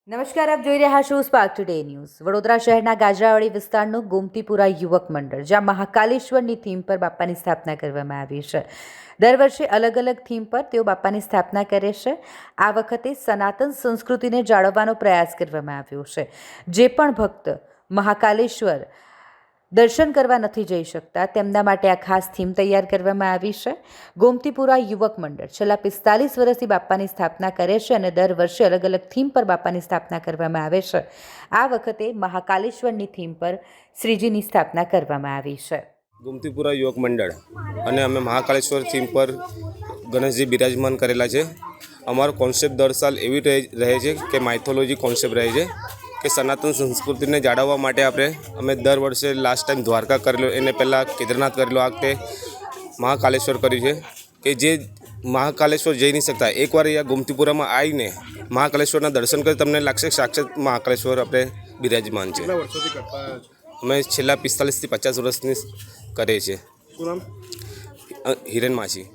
નમસ્કાર, આપ જોઈ રહ્યા છો સ્પાર્ક ટુડે ન્યૂઝ। વડોદરા શહેરના ગાજરાવાડી વિસ્તારનું ગોમતીપુરા યુવક મંડળ, જ્યાં મહાકાલેશ્વરની થીમ પર બાપાની સ્થાપના કરવામાં આવી છે। દર વર્ષે અલગ અલગ થીમ પર તેઓ બાપાની સ્થાપના કરે છે। આ વખતે સનાતન સંસ્કૃતિને જાળવવાનો પ્રયાસ કરવામાં આવ્યો છે। જે પણ ભક્ત મહાકાલેશ્વર દર્શન કરવા નથી જઈ શકતા તેમના માટે આ ખાસ થીમ તૈયાર કરવામાં આવી છે। ગોમતીપુરા યુવક મંડળ છેલ્લા 45 વર્ષથી બાપાની સ્થાપના કરે છે અને દર વર્ષે અલગ અલગ થીમ પર બાપાની સ્થાપના કરવામાં આવે છે। આ વખતે મહાકાલેશ્વરની થીમ પર શ્રીજીની સ્થાપના કરવામાં આવી છે। ગોમતીપુરા યુવક મંડળ અને અમે મહાકાલેશ્વર થીમ પર ગણેશજી બિરાજમાન કરેલા છે। અમારો કોન્સેપ્ટ દર સાલ એવી રહે છે કે માઇથોલોજી કોન્સેપ્ટ રહે છે કે સનાતન સંસ્કૃતિને જાળવવા માટે અમે દર વર્ષે લાસ્ટ ટાઈમ દ્વારકા કરેલો, એને પહેલાં કેદારનાથ કરેલો, આ વખતે મહાકાલેશ્વર કર્યું છે કે જે મહાકાલેશ્વર જઈ નહીં શકતા એકવાર અહીંયા ગોમતીપુરામાં આવીને મહાકાલેશ્વરના દર્શન કરી તમને લાગશે સાક્ષાત મહાકાલેશ્વર બિરાજમાન છે। અમે છેલ્લા 45 થી 50 વર્ષની કરીએ છીએ। હિરેન માછી।